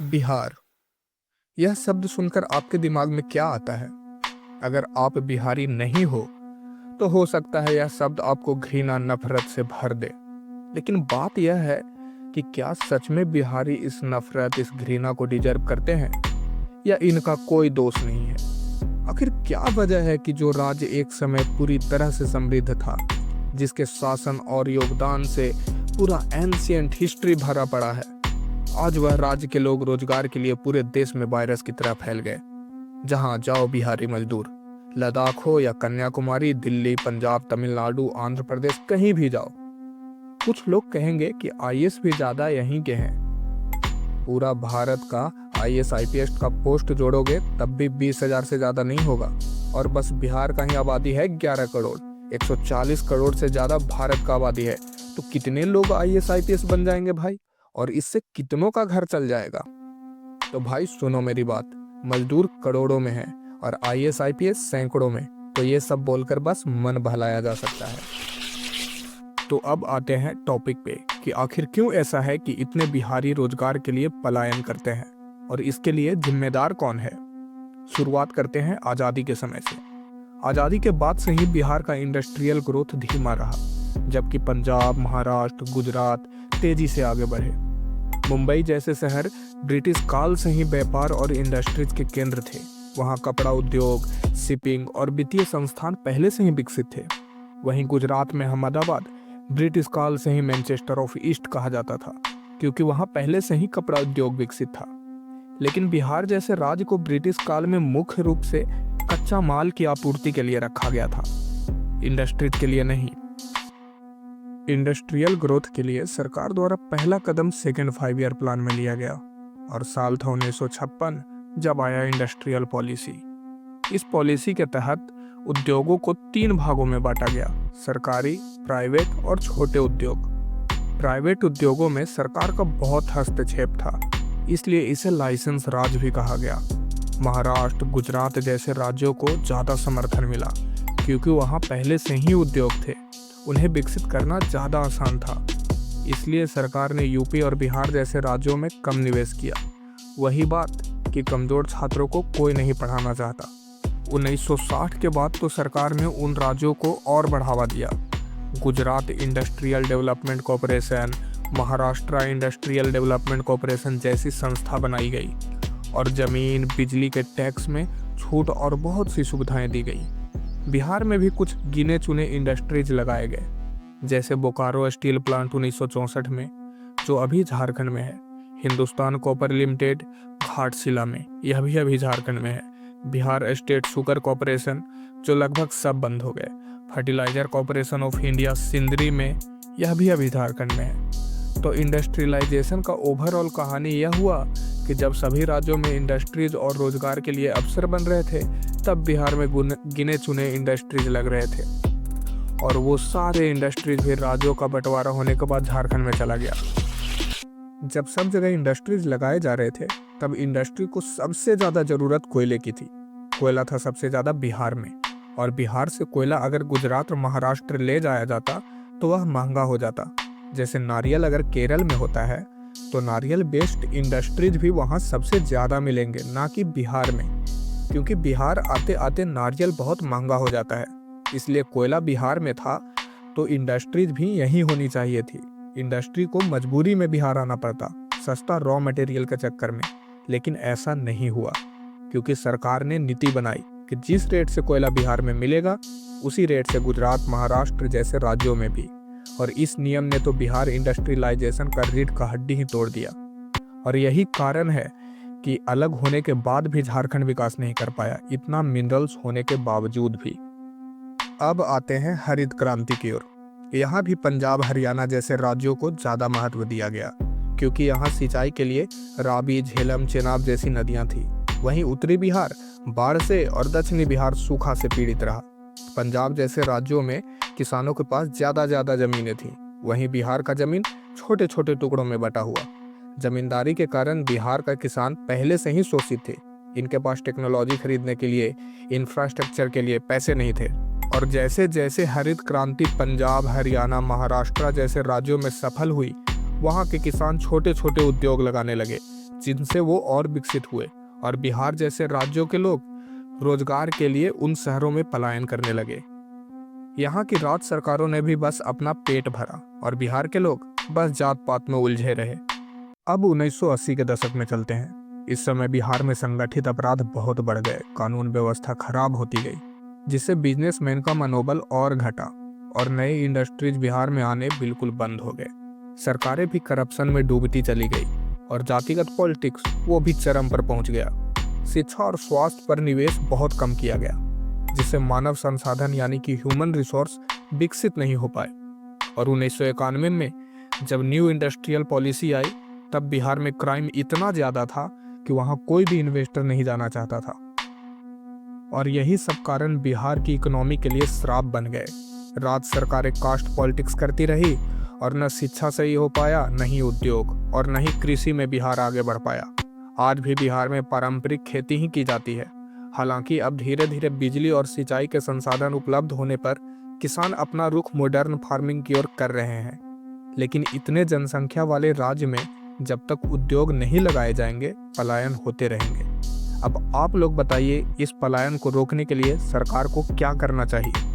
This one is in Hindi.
बिहार। यह शब्द सुनकर आपके दिमाग में क्या आता है? अगर आप बिहारी नहीं हो सकता है यह शब्द आपको घृणा नफरत से भर दे। लेकिन बात यह है कि क्या सच में बिहारी इस नफरत इस घृणा को डिजर्व करते हैं या इनका कोई दोष नहीं है? आखिर क्या वजह है कि जो राज्य एक समय पूरी तरह से समृद्ध था, जिसके शासन और योगदान से पूरा एंशिएंट हिस्ट्री भरा पड़ा है, आज वह राज्य के लोग रोजगार के लिए पूरे देश में वायरस की तरह फैल गए। जहां जाओ बिहारी मजदूर, लद्दाख हो या कन्याकुमारी, दिल्ली, पंजाब, तमिलनाडु, आंध्र प्रदेश, कहीं भी जाओ। कुछ लोग कहेंगे कि आईएएस भी ज्यादा यहीं के हैं। पूरा भारत का आईएएस आईपीएस का पोस्ट जोड़ोगे तब भी 20,000 से ज्यादा नहीं होगा। और बस बिहार का ही आबादी है 11 करोड़, 140 करोड़ से ज्यादा भारत का आबादी है। तो कितने लोग आईएएस आईपीएस बन जाएंगे भाई, और इससे कितनों का घर चल जाएगा? तो भाई सुनो मेरी बात, मजदूर करोड़ों में है और आईएएस आईपीएस सैकड़ों में। तो ये सब बोलकर बस मन बहलाया जा सकता है। तो अब आते हैं टॉपिक पे कि आखिर क्यों ऐसा है कि इतने बिहारी रोजगार के लिए पलायन करते हैं और इसके लिए जिम्मेदार कौन है। शुरुआत करते हैं आज़ादी के समय से। आज़ादी के बाद से ही बिहार का इंडस्ट्रियल ग्रोथ धीमा रहा, जबकि पंजाब, महाराष्ट्र, गुजरात तेजी से आगे बढ़े। मुंबई जैसे शहर ब्रिटिश काल से ही व्यापार और इंडस्ट्रीज के केंद्र थे। वहाँ कपड़ा उद्योग, शिपिंग और वित्तीय संस्थान पहले से ही विकसित थे। वहीं गुजरात में अहमदाबाद ब्रिटिश काल से ही मैनचेस्टर ऑफ ईस्ट कहा जाता था, क्योंकि वहाँ पहले से ही कपड़ा उद्योग विकसित था। लेकिन बिहार जैसे राज्य को ब्रिटिश काल में मुख्य रूप से कच्चा माल की आपूर्ति के लिए रखा गया था, इंडस्ट्रीज के लिए नहीं। इंडस्ट्रियल ग्रोथ के लिए सरकार द्वारा पहला कदम सेकेंड 5 ईयर प्लान में लिया गया और साल था 1956, जब आया इंडस्ट्रियल पॉलिसी। इस पॉलिसी के तहत उद्योगों को 3 भागों में बांटा गया: सरकारी, प्राइवेट और छोटे उद्योग। प्राइवेट उद्योगों में सरकार का बहुत हस्तक्षेप था, इसलिए इसे लाइसेंस राज भी कहा गया। महाराष्ट्र, गुजरात जैसे राज्यों को ज़्यादा समर्थन मिला, क्योंकि वहाँ पहले से ही उद्योग थे, उन्हें विकसित करना ज़्यादा आसान था। इसलिए सरकार ने यूपी और बिहार जैसे राज्यों में कम निवेश किया। वही बात कि कमज़ोर छात्रों को कोई नहीं पढ़ाना चाहता। 1960 के बाद तो सरकार ने उन राज्यों को और बढ़ावा दिया। Gujarat industrial development corporation, Maharashtra industrial development corporation जैसी संस्था बनाई गई और ज़मीन, बिजली के टैक्स में छूट और बहुत सी सुविधाएं दी गई। बिहार में भी कुछ गिने चुने इंडस्ट्रीज लगाए गए, जैसे बोकारो स्टील प्लांट 1964 में, जो अभी झारखंड में है। हिंदुस्तान कॉपर लिमिटेड घाटशिला में, यह भी अभी झारखंड में है। बिहार स्टेट शुगर कॉरपोरेशन, जो लगभग सब बंद हो गए। Fertilizer corporation of India Sindri में, यह भी अभी झारखंड में है। तो इंडस्ट्रियलाइजेशन का ओवरऑल कहानी यह हुआ कि जब सभी राज्यों में इंडस्ट्रीज और रोजगार के लिए अवसर बन रहे थे, तब बिहार में गिने चुने इंडस्ट्रीज लग रहे थे और वो सारे इंडस्ट्रीज भी राज्यों का बंटवारा होने के बाद झारखंड में चला गया। जब सब जगह इंडस्ट्रीज लगाए जा रहे थे, तब इंडस्ट्री को सबसे ज़्यादा ज़रूरत कोयले की थी। कोयला था सबसे ज़्यादा बिहार में, और बिहार से कोयला अगर गुजरात और महाराष्ट्र ले जाया जाता तो वह महंगा हो जाता। जैसे नारियल अगर केरल में होता है, तो नारियल बेस्ड इंडस्ट्रीज भी वहाँ सबसे ज़्यादा मिलेंगे, ना कि बिहार में, क्योंकि बिहार आते आते नारियल बहुत महंगा हो जाता है। इसलिए कोयला बिहार में था तो इंडस्ट्रीज भी यहीं होनी चाहिए थी। इंडस्ट्री को मजबूरी में बिहार आना पड़ता, सस्ता रॉ मटेरियल के चक्कर में। लेकिन ऐसा नहीं हुआ, क्योंकि सरकार ने नीति बनाई कि जिस रेट से कोयला बिहार में मिलेगा, उसी रेट से गुजरात, महाराष्ट्र जैसे राज्यों में भी। और इस नियम ने तो बिहार इंडस्ट्रियलाइजेशन का रीढ़ का हड्डी ही तोड़ दिया। और यही कारण है कि अलग होने के बाद भी झारखंड विकास नहीं कर पाया, इतना मिनरल्स होने के बावजूद भी। अब आते हैं हरित क्रांति की ओर। यहाँ भी पंजाब, हरियाणा जैसे राज्यों को ज़्यादा महत्व दिया गया, क्योंकि यहाँ सिंचाई के लिए रावी, झेलम, चेनाब जैसी नदियाँ थीं। वहीं उत्तरी बिहार बाढ़ से और दक्षिणी बिहार सूखा से पीड़ित रहा। पंजाब जैसे राज्यों में किसानों के पास ज़्यादा ज़मीनें थीं। वहीं बिहार का ज़मीन छोटे छोटे टुकड़ों में बटा हुआ। जमींदारी के कारण बिहार का किसान पहले से ही शोषित थे। इनके पास टेक्नोलॉजी खरीदने के लिए, इंफ्रास्ट्रक्चर के लिए पैसे नहीं थे। और जैसे जैसे हरित क्रांति पंजाब, हरियाणा, महाराष्ट्र जैसे राज्यों में सफल हुई, वहाँ के किसान छोटे छोटे उद्योग लगाने लगे, जिनसे वो और विकसित हुए और बिहार जैसे राज्यों के लोग रोजगार के लिए उन शहरों में पलायन करने लगे। यहाँ की राज्य सरकारों ने भी बस अपना पेट भरा और बिहार के लोग बस जात पात में उलझे रहे। अब 1980 के दशक में चलते हैं। इस समय बिहार में संगठित अपराध बहुत बढ़ गए, कानून व्यवस्था खराब होती गई, जिससे बिजनेसमैन का मनोबल और घटा और नई इंडस्ट्रीज बिहार में आने बिल्कुल बंद हो गए। सरकारें भी करप्शन में डूबती चली गई और जातिगत पॉलिटिक्स वो भी चरम पर पहुंच गया। शिक्षा और स्वास्थ्य पर निवेश बहुत कम किया गया, जिससे मानव संसाधन यानी कि ह्यूमन रिसोर्स विकसित नहीं हो पाए। और 1991 में जब न्यू इंडस्ट्रियल पॉलिसी आई, तब बिहार में क्राइम इतना ज्यादा था कि वहां कोई भी इन्वेस्टर नहीं जाना चाहता था। और यही सब कारण बिहार की इकोनॉमी के लिए श्राप बन गए। राज्य सरकारें कास्ट पॉलिटिक्स करती रही और न शिक्षा सही हो पाया, न ही उद्योग और न ही कृषि में बिहार आगे बढ़ पाया। आज भी बिहार में पारंपरिक खेती ही की जाती है। हालांकि अब धीरे धीरे बिजली और सिंचाई के संसाधन उपलब्ध होने पर किसान अपना रुख मॉडर्न फार्मिंग की ओर कर रहे हैं। लेकिन इतने जनसंख्या वाले राज्य में जब तक उद्योग नहीं लगाए जाएंगे, पलायन होते रहेंगे। अब आप लोग बताइए, इस पलायन को रोकने के लिए सरकार को क्या करना चाहिए?